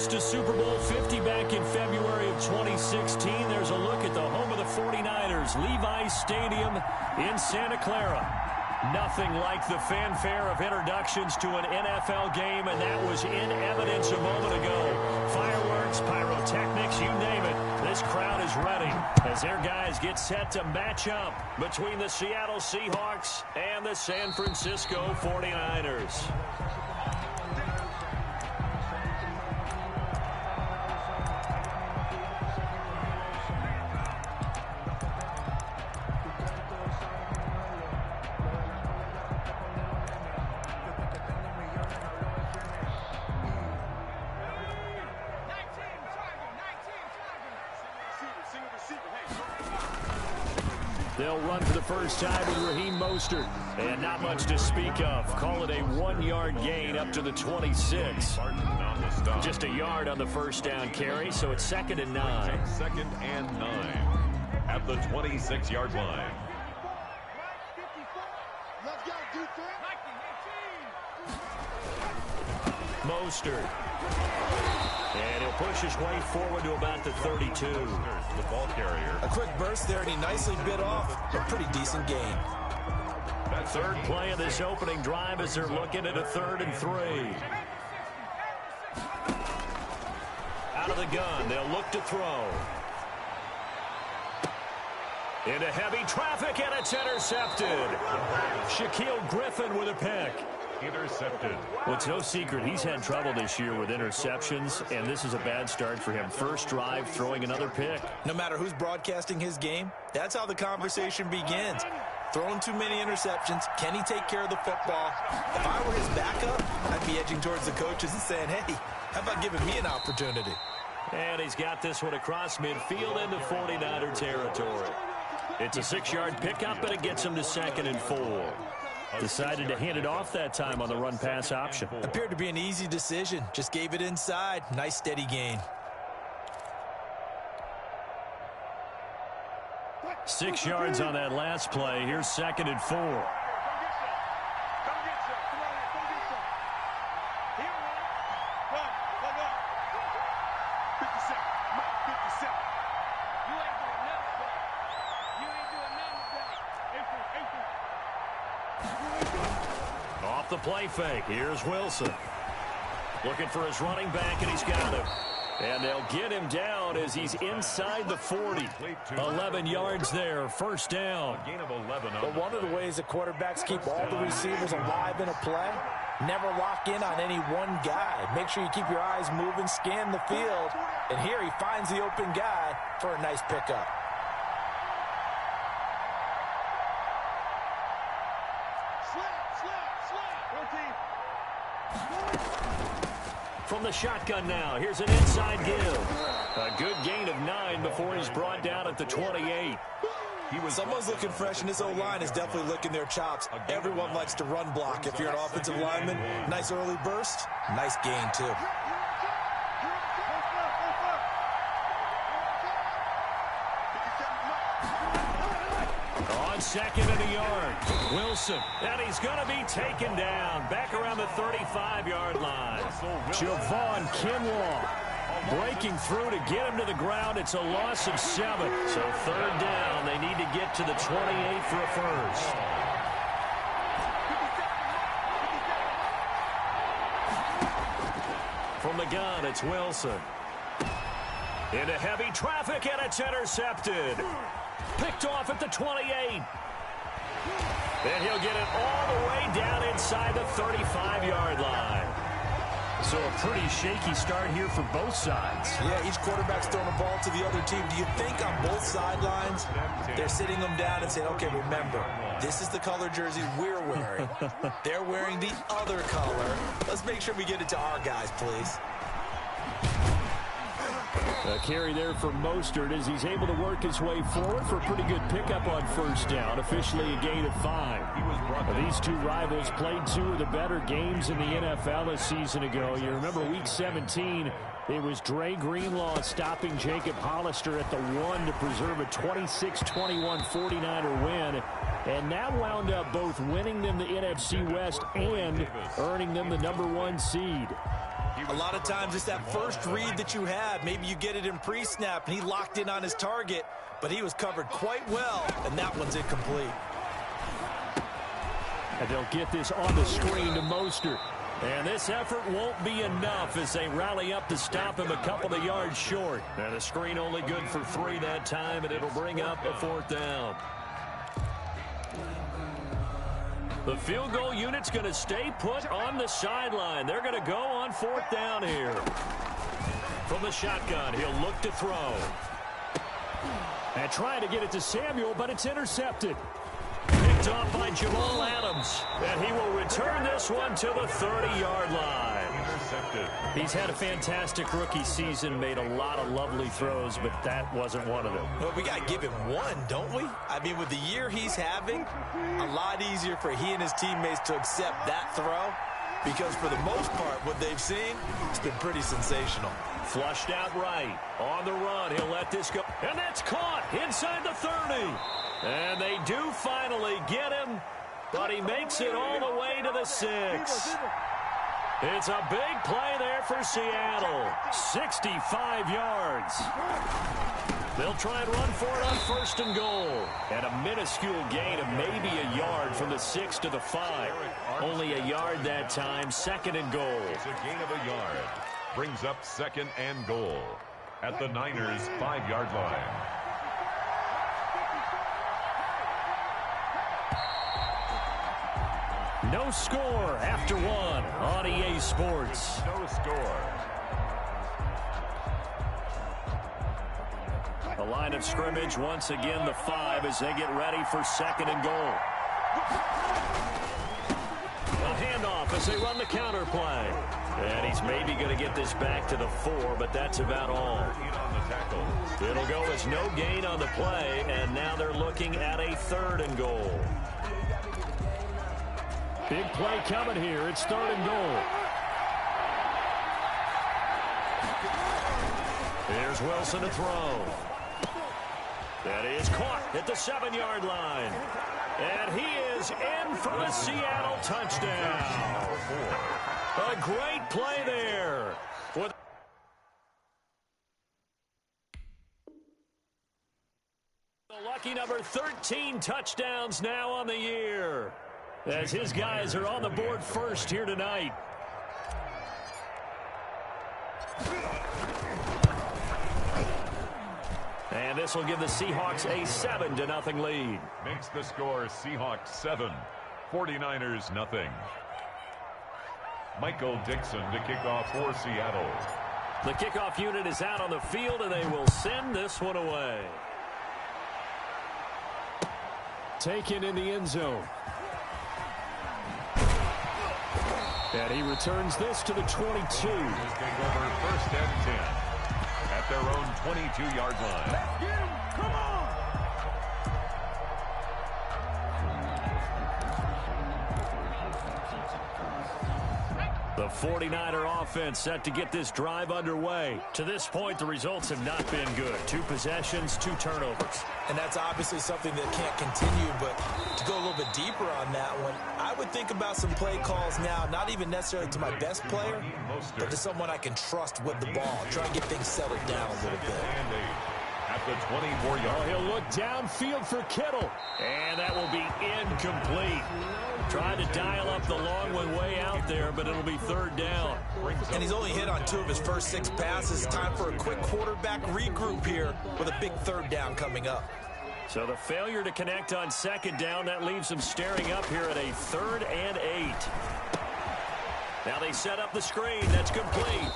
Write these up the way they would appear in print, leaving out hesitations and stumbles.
lost to Super Bowl 50 back in February of 2016. There's a look at the home of the 49ers, Levi's Stadium in Santa Clara. Nothing like the fanfare of introductions to an NFL game, and that was in evidence a moment ago. Fireworks, pyrotechnics, you name it. This crowd is ready as their guys get set to match up between the Seattle Seahawks and the San Francisco 49ers. They'll run for the first time with Raheem Mostert. And not much to speak of. Call it a 1-yard gain up to the 26. Just a yard on the first down carry, so it's 2nd and 9. 2nd and 9 at the 26-yard line. Mostert. And he'll push his way forward to about the 32. The ball carrier. A quick burst there, and he nicely bit off a pretty decent gain. That third play of this opening drive as they're looking at a 3rd and 3. Out of the gun, they'll look to throw. Into heavy traffic, and it's intercepted. Shaquille Griffin with a pick. Intercepted. Well, it's no secret he's had trouble this year with interceptions, and this is a bad start for him. First drive, throwing another pick. No matter who's broadcasting his game, that's how the conversation begins. Throwing too many interceptions. Can he take care of the football? If I were his backup, I'd be edging towards the coaches and saying, hey, how about giving me an opportunity? And he's got this one across midfield into 49er territory. It's a 6-yard pickup, and it gets him to 2nd and 4. Decided to hand it off that time on the run-pass option. Appeared to be an easy decision. Just gave it inside. Nice steady gain. 6 yards on that last play. Here's 2nd and 4. Off the play fake. Here's Wilson. Looking for his running back, and he's got him. And they'll get him down as he's inside the 40. 11 yards there, first down. Gain of 11. But one of the ways that quarterbacks keep all the receivers alive in a play, never lock in on any one guy. Make sure you keep your eyes moving, scan the field. And here he finds the open guy for a nice pickup. From the shotgun now, here's an inside give. A good gain of 9 before he's brought down at the 28. Someone's looking fresh, and his O-line is definitely licking their chops. Everyone likes to run block. If you're an offensive lineman, nice early burst, nice gain too. On 2nd and a yard, Wilson, and he's going to be taken down back around the 35-yard line. Javon Kinlaw breaking through to get him to the ground. It's a loss of 7. So 3rd down, they need to get to the 28 for a first. From the gun, it's Wilson. Into heavy traffic, and it's intercepted. Picked off at the 28. And he'll get it all the way down inside the 35-yard line. So a pretty shaky start here for both sides. Yeah, each quarterback's throwing a ball to the other team. Do you think on both sidelines they're sitting them down and saying, okay, remember, this is the color jersey we're wearing. They're wearing the other color. Let's make sure we get it to our guys, please. A carry there for Mostert as he's able to work his way forward for a pretty good pickup on first down. Officially a gain of 5. These two rivals played 2 of the better games in the NFL a season ago. You remember week 17, it was Dre Greenlaw stopping Jacob Hollister at the 1 to preserve a 26-21 49er win. And that wound up both winning them the NFC West and earning them the #1 seed. A lot of times it's that first read that you have. Maybe you get it in pre-snap, and he locked in on his target, but he was covered quite well, and that one's incomplete. And they'll get this on the screen to Mostert. And this effort won't be enough as they rally up to stop him a couple of yards short. And the screen only good for 3 that time, and it'll bring up a 4th down. The field goal unit's going to stay put on the sideline. They're going to go on 4th down here. From the shotgun, he'll look to throw. And trying to get it to Samuel, but it's intercepted. Picked off by Jamal Adams. And he will return this one to the 30-yard line. Intercepted. He's had a fantastic rookie season, made a lot of lovely throws, but that wasn't one of them. Well, we got to give him one, don't we? I mean, with the year he's having, a lot easier for he and his teammates to accept that throw, because for the most part, what they've seen, it's been pretty sensational. Flushed out right. On the run, he'll let this go. And that's caught inside the 30. And they do finally get him, but he makes it all the way to the 6. It's a big play there for Seattle. 65 yards. They'll try and run for it on 1st and goal. And a minuscule gain of maybe a yard from the 6 to the 5. Only a yard that time, 2nd and goal. It's a gain of a yard. Brings up 2nd and goal at the Niners' 5-yard line. No score after 1 on EA Sports. No score. The line of scrimmage, once again, the 5 as they get ready for 2nd and goal. A handoff as they run the counter play. And he's maybe going to get this back to the 4, but that's about all. It'll go as no gain on the play, and now they're looking at a 3rd and goal. Big play coming here. It's 3rd and goal. Here's Wilson to throw. That is caught at the 7-yard line. And he is in for a Seattle touchdown. A great play there. With the lucky number 13 touchdowns now on the year, as his guys are on the board first here tonight. And this will give the Seahawks a 7-0 lead. Makes the score Seahawks 7, 49ers nothing. Michael Dixon to kick off for Seattle. The kickoff unit is out on the field, and they will send this one away. Taken in the end zone. And he returns this to the 22. He's going to go over 1st and 10 at their own 22-yard line. Let's get him. Come on. The 49er offense set to get this drive underway. To this point, the results have not been good. 2 possessions, 2 turnovers. And that's obviously something that can't continue, but to go a little bit deeper on that one, I would think about some play calls now, not even necessarily to my best player, but to someone I can trust with the ball. Try and get things settled down a little bit. At the 24-yard. He'll look downfield for Kittle. And that will be incomplete. Trying to dial up the long one way out there, but it'll be 3rd down. And he's only hit on 2 of his first 6 passes. Time for a quick quarterback regroup here with a big 3rd down coming up. So the failure to connect on 2nd down, that leaves them staring up here at a 3rd and 8. Now they set up the screen. That's complete.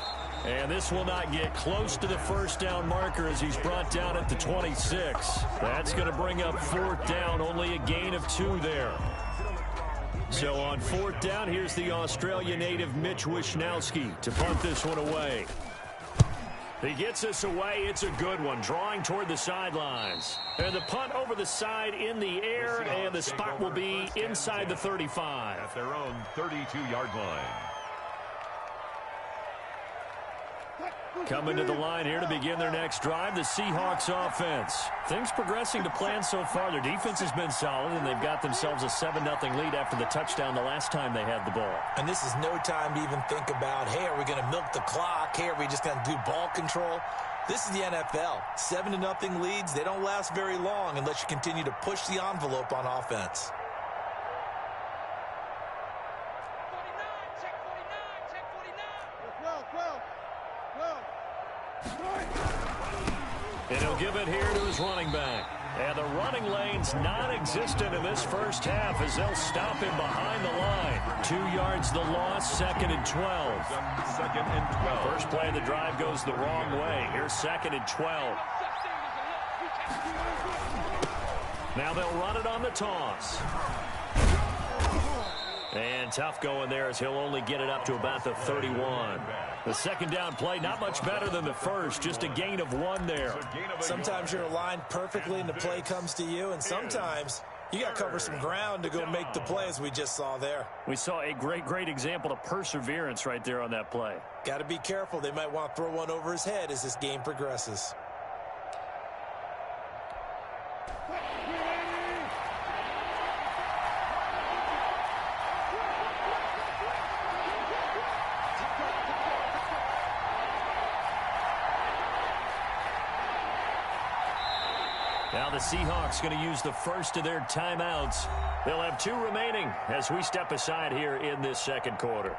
And this will not get close to the 1st down marker as he's brought down at the 26. That's going to bring up 4th down, only a gain of 2 there. So on 4th down, here's the Australia native Mitch Wishnowsky to punt this one away. He gets this away. It's a good one, drawing toward the sidelines. And the punt over the side in the air, and the spot will be inside the 35. At their own 32-yard line. Coming to the line here to begin their next drive, the Seahawks offense. Things progressing to plan so far. Their defense has been solid, and they've got themselves a 7-0 lead after the touchdown the last time they had the ball. And this is no time to even think about, hey, are we going to milk the clock? Hey, are we just going to do ball control? This is the NFL. 7-0 leads, they don't last very long unless you continue to push the envelope on offense. And he'll give it here to his running back. And the running lane's non-existent in this first half as they'll stop him behind the line. 2 yards the loss, 2nd and 12. Second and 12. First play of the drive goes the wrong way. Here's 2nd and 12. Now they'll run it on the toss. And tough going there as he'll only get it up to about the 31. The second down play, not much better than the first, just a gain of 1 there. Sometimes you're aligned perfectly and the play comes to you, and sometimes you got to cover some ground to go make the play, as we just saw there. We saw a great example of perseverance right there on that play. Got to be careful. They might want to throw one over his head as this game progresses. Now the Seahawks going to use the first of their timeouts. They'll have 2 remaining as we step aside here in this second quarter.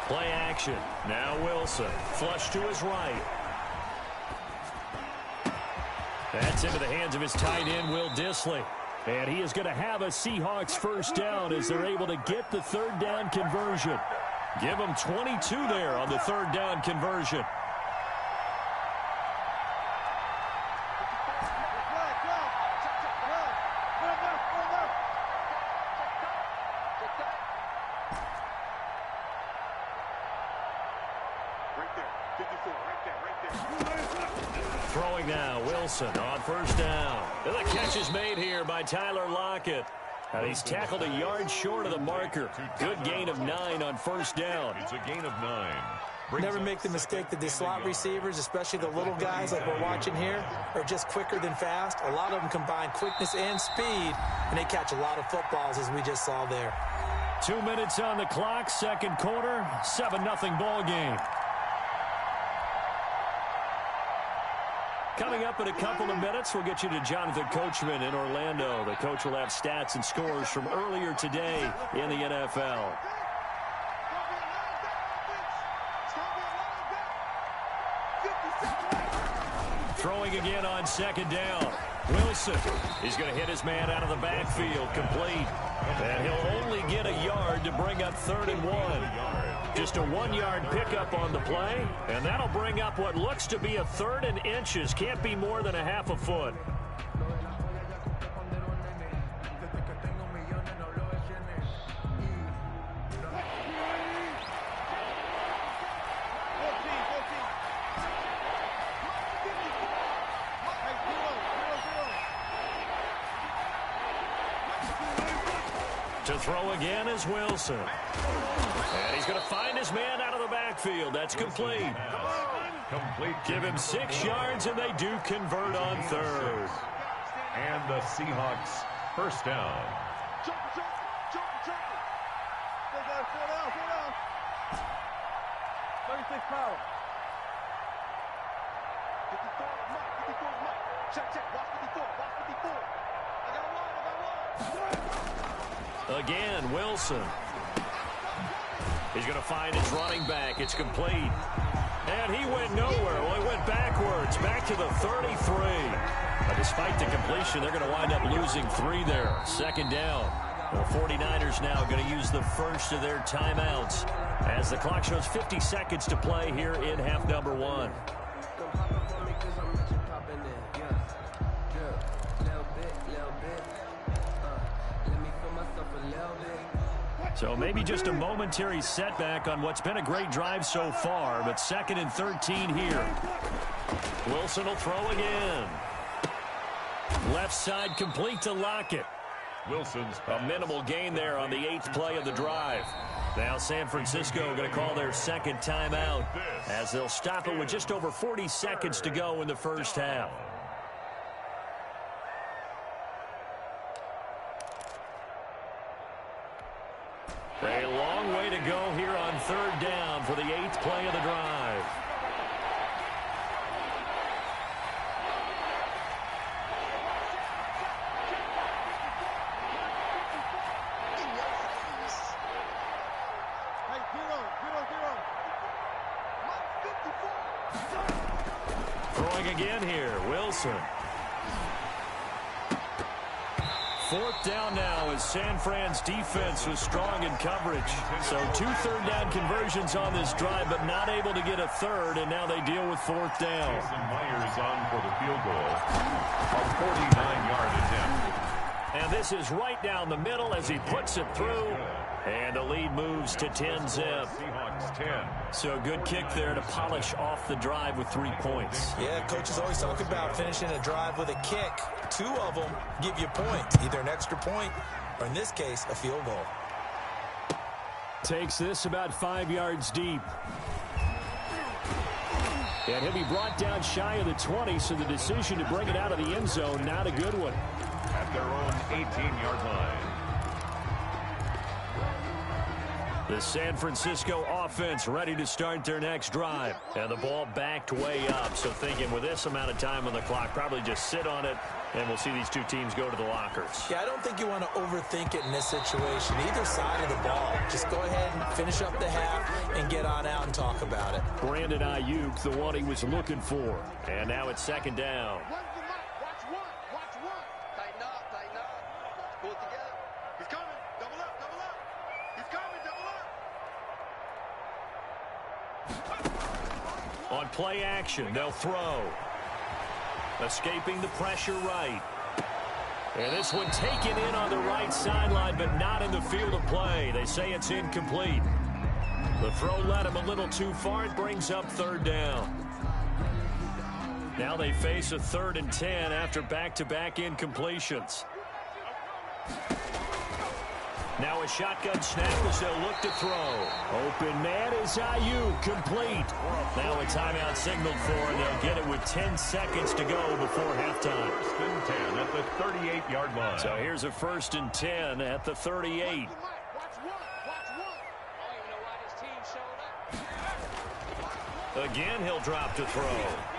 Play action. Now Wilson. Flush to his right. That's into the hands of his tight end, Will Dissly. And he is going to have a Seahawks first down as they're able to get the 3rd down conversion. Give them 22 there on the 3rd down conversion. Throwing now, Wilson on first down. And the catch is made here by Tyler Lockett. And he's tackled a yard short of the marker. Good gain of 9 on first down. It's a gain of 9. Never make the mistake that the slot receivers, especially the little guys like we're watching here, are just quicker than fast. A lot of them combine quickness and speed, and they catch a lot of footballs, as we just saw there. 2 minutes on the clock, second quarter, 7-0 ball game. Coming up in a couple of minutes, we'll get you to Jonathan Coachman in Orlando. The coach will have stats and scores from earlier today in the NFL. Throwing again on second down. Wilson is going to hit his man out of the backfield, complete. And he'll only get a yard to bring up 3rd and 1. Just a 1-yard pickup on the play, and that'll bring up what looks to be a 3rd and inches. Can't be more than a half a foot. To throw again is Wilson. And he's going to find his man out of the backfield. That's complete. Give him 6 yards, and they do convert on 3rd. And the Seahawks first down. Again, Wilson. He's going to find his running back. It's complete. And he went nowhere. Well, he went backwards, back to the 33. But despite the completion, they're going to wind up losing 3 there. Second down. The 49ers now going to use the first of their timeouts as the clock shows 50 seconds to play here in half number 1. So maybe just a momentary setback on what's been a great drive so far, but 2nd and 13 here. Wilson will throw again. Left side complete to Lockett. Wilson's a minimal gain there on the 8th play of the drive. Now San Francisco going to call their 2nd timeout as they'll stop it with just over 40 seconds to go in the first half. A long way to go here on 3rd down for the 8th play of the drive. Throwing again here, Wilson. 4th down now as San Fran's defense was strong in coverage. So 2 third-down conversions on this drive, but not able to get a 3rd, and now they deal with 4th down. Jason Myers on for the field goal. A 49-yard attempt. And this is right down the middle as he puts it through. And the lead moves to 10-zip. Seahawks 10. So good kick there to polish off the drive with 3 points. Yeah, coaches always talk about finishing a drive with a kick. 2 of them give you points, either an extra point or, in this case, a field goal. Takes this about 5 yards deep. And he'll be brought down shy of the 20, so the decision to bring it out of the end zone, not a good one. At their own 18-yard line. The San Francisco offense ready to start their next drive. And the ball backed way up. So thinking with this amount of time on the clock, probably just sit on it, and we'll see these two teams go to the lockers. Yeah, I don't think you want to overthink it in this situation. Either side of the ball. Just go ahead and finish up the half and get on out and talk about it. Brandon Ayuk, the one he was looking for. And now it's 2nd down. On play action, they'll throw. Escaping the pressure right. And this one taken in on the right sideline, but not in the field of play. They say it's incomplete. The throw led him a little too far. It brings up 3rd down. Now they face a 3rd and 10 after back-to-back incompletions. Now a shotgun snap as they'll look to throw. Open man is Ayuk, complete. Now a timeout signaled for, and they'll get it with 10 seconds to go before halftime. 1st and 10 at the 38-yard line. So here's a 1st and 10 at the 38. Again, he'll drop to throw.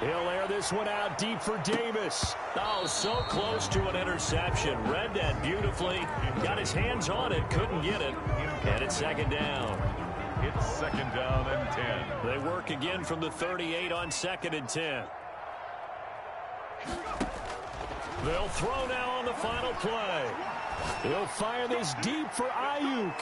He'll air this one out deep for Davis. Oh, so close to an interception. Read that beautifully. Got his hands on it, couldn't get it. And it's 2nd down. It's 2nd down and 10. They work again from the 38 on 2nd and 10. They'll throw now on the final play. He'll fire this deep for Ayuk.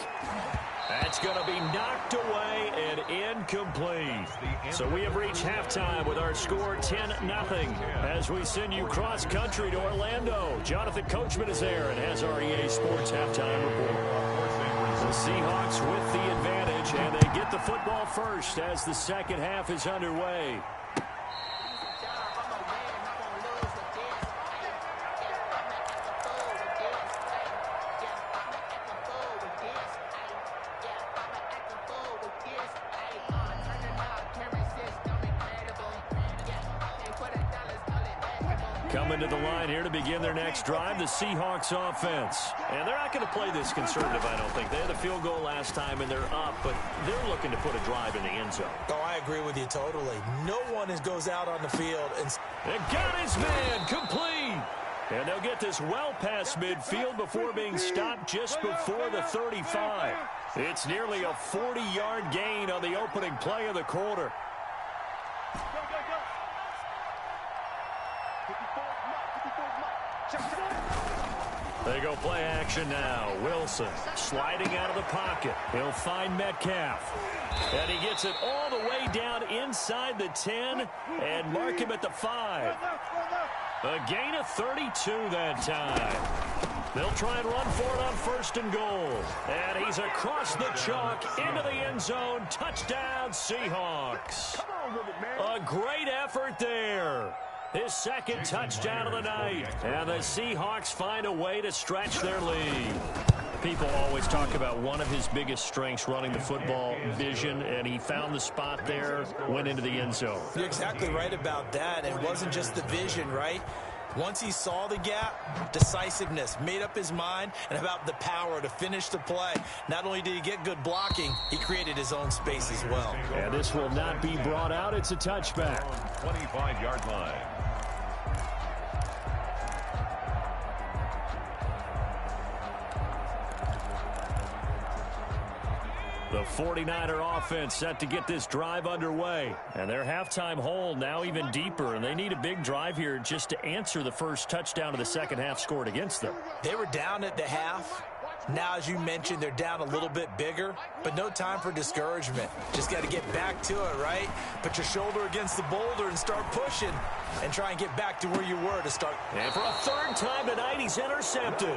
That's going to be knocked away and incomplete. So we have reached halftime with our score 10-0 as we send you cross-country to Orlando. Jonathan Coachman is there and has our EA Sports halftime report. The Seahawks with the advantage, and they get the football first as the 2nd half is underway. Coming to the line here to begin their next drive, the Seahawks offense. And they're not going to play this conservative, I don't think. They had a field goal last time, and they're up, but they're looking to put a drive in the end zone. Oh, I agree with you totally. No one goes out on the field. And got his man, complete. And they'll get this well past midfield before being stopped just before the 35. It's nearly a 40-yard gain on the opening play of the quarter. They go play action now. Wilson sliding out of the pocket. He'll find Metcalf. And he gets it all the way down inside the 10 and mark him at the 5. A gain of 32 that time. They'll try and run for it on 1st and goal. And he's across the chalk into the end zone. Touchdown, Seahawks. A great effort there. His second touchdown of the night. And the Seahawks find a way to stretch their lead. People always talk about one of his biggest strengths, running the football, vision, and he found the spot there, went into the end zone. You're exactly right about that. It wasn't just the vision, right? Once he saw the gap, decisiveness, made up his mind, and about the power to finish the play. Not only did he get good blocking, he created his own space as well. And this will not be brought out. It's a touchback. 25-yard line. The 49er offense set to get this drive underway. And their halftime hole now even deeper. And they need a big drive here just to answer the first touchdown of the second half scored against them. They were down at the half. Now, as you mentioned, they're down a little bit bigger. But no time for discouragement. Just got to get back to it, right? Put your shoulder against the boulder and start pushing. And try and get back to where you were to start. And for a third time tonight, he's intercepted.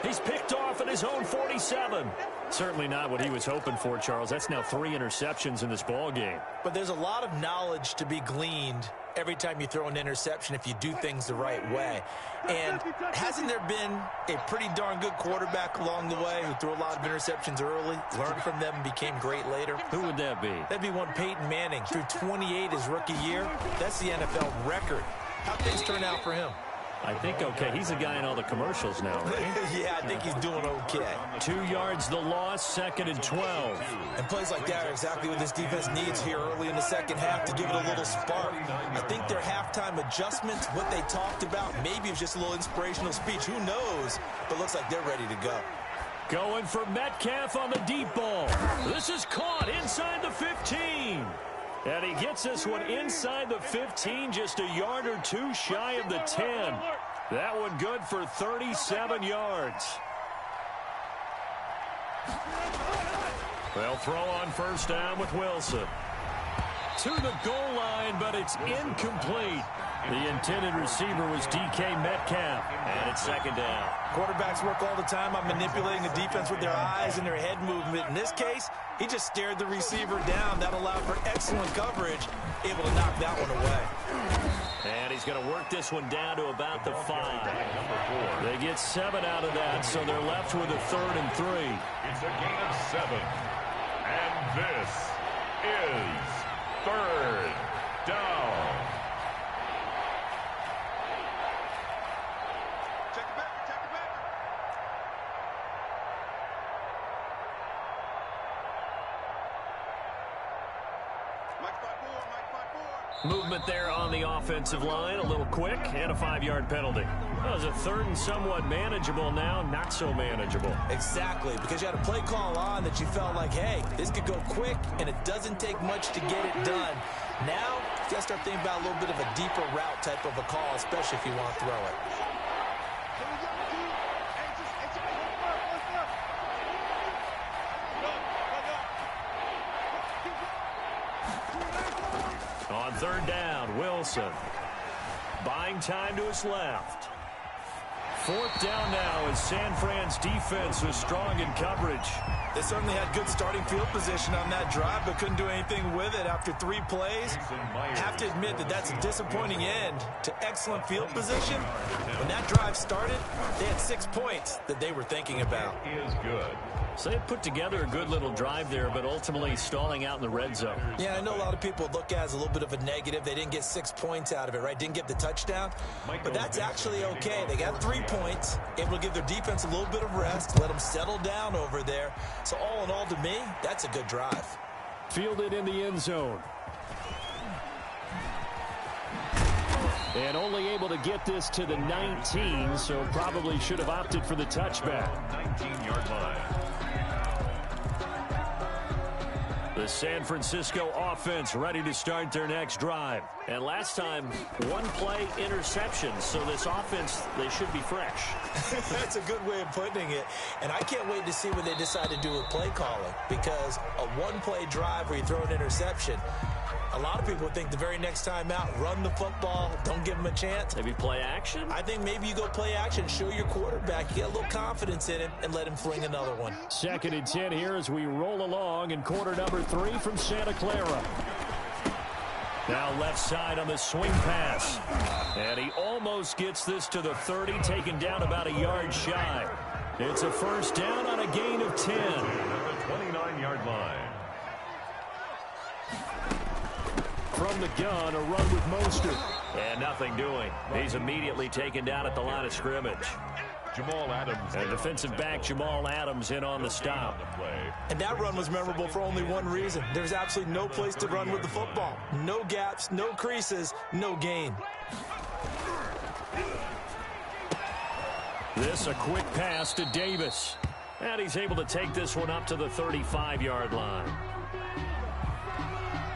He's picked off at his own 47. Certainly not what he was hoping for, Charles. That's now 3 interceptions in this ball game. But there's a lot of knowledge to be gleaned every time you throw an interception if you do things the right way. And hasn't there been a pretty darn good quarterback along the way who threw a lot of interceptions early, learned from them, and became great later? Who would that be? That'd be one Peyton Manning. Threw 28 his rookie year. That's the NFL record. How'd things turn out for him? I think okay. He's the guy in all the commercials now, right? Yeah, I think he's doing okay. 2 yards the loss, 2nd and 12. And plays like that are exactly what this defense needs here early in the second half to give it a little spark. I think their halftime adjustments, what they talked about, maybe it was just a little inspirational speech. Who knows? But looks like they're ready to go. Going for Metcalf on the deep ball. This is caught inside the 15. And he gets this one inside the 15, just a yard or two shy of the 10. That one good for 37 yards. They'll throw on first down with Wilson. To the goal line, but it's incomplete. The intended receiver was DK Metcalf, and it's 2nd down. Quarterbacks work all the time on manipulating the defense with their eyes and their head movement. In this case, he just stared the receiver down. That allowed for excellent coverage, able to knock that one away. And he's going to work this one down to about the 5. They get 7 out of that, so they're left with a 3rd and 3. It's a gain of 7. And this is 3rd down. Movement there on the offensive line, a little quick, and a 5-yard penalty. That was a 3rd and somewhat manageable, now not so manageable. Exactly, because you had a play call on that you felt like, hey, this could go quick, and it doesn't take much to get it done. Now, you got to start thinking about a little bit of a deeper route type of a call, especially if you want to throw it. On 3rd down, Wilson. Buying time to his left. 4th down now as San Fran's defense was strong in coverage. They certainly had good starting field position on that drive, but couldn't do anything with it after 3 plays. Have to admit that that's a disappointing end to excellent field position. When that drive started, they had 6 points that they were thinking about. He is good. So they put together a good little drive there, but ultimately stalling out in the red zone. Yeah, I know a lot of people look at it as a little bit of a negative. They didn't get 6 points out of it, right? Didn't get the touchdown. But that's actually okay. They got 3 points, able to give their defense a little bit of rest, let them settle down over there. So all in all, to me, that's a good drive. Fielded in the end zone. And only able to get this to the 19, so probably should have opted for the touchback. 19-yard line. The San Francisco offense ready to start their next drive. And last time, one-play interception. So this offense, they should be fresh. That's a good way of putting it. And I can't wait to see what they decide to do with play calling. Because a one-play drive where you throw an interception, a lot of people think the very next time out, run the football, don't give them a chance. Maybe play action? I think maybe you go play action, show your quarterback, get a little confidence in him, and let him fling another one. 2nd and 10 here as we roll along in quarter number 3 from Santa Clara. Now left side on the swing pass. And he almost gets this to the 30, taken down about a yard shy. It's a first down on a gain of 10. At the 29-yard line. From the gun, a run with Mostert. And nothing doing. He's immediately taken down at the line of scrimmage. Jamal Adams. And defensive back Jamal Adams in on the stop. And that run was memorable for only one reason. There's absolutely no place to run with the football. No gaps, no creases, no gain. This a quick pass to Davis. And he's able to take this one up to the 35-yard line.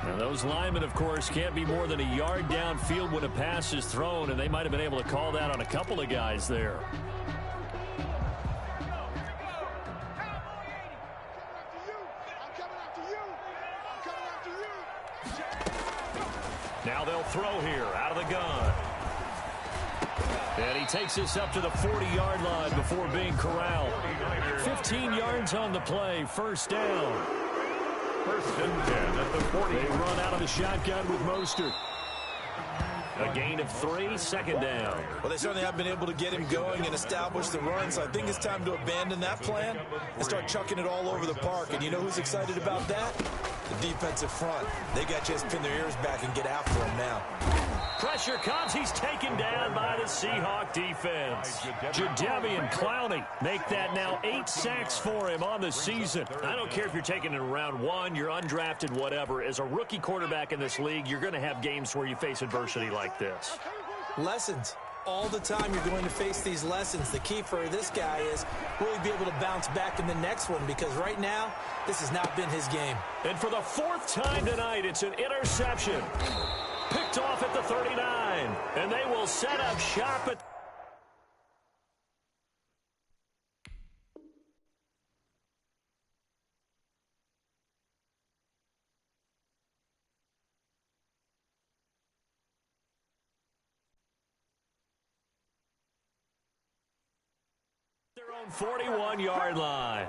Now those linemen, of course, can't be more than a yard downfield when a pass is thrown, and they might have been able to call that on a couple of guys there. Now they'll throw here out of the gun. And he takes this up to the 40-yard line before being corralled. 15 yards on the play, first down. First and 10 at the 40. They run out of the shotgun with Mostert. A gain of 3, second down. Well, they certainly have been able to get him going and establish the run, so I think it's time to abandon that plan and start chucking it all over the park. And you know who's excited about that? The defensive front. They got to just pin their ears back and get after him now. Pressure comes. He's taken down by the Seahawk defense. Jadeveon Clowney make that now 8 sacks for him on the season. I don't care if you're taking it in round 1, you're undrafted, whatever. As a rookie quarterback in this league, you're going to have games where you face adversity like this. Lessons. All the time you're going to face these lessons. The key for this guy is will he be able to bounce back in the next one, because right now, this has not been his game. And for the 4th time tonight, it's an interception. Picked off at the 39, and they will set up shop at their own 41-yard line.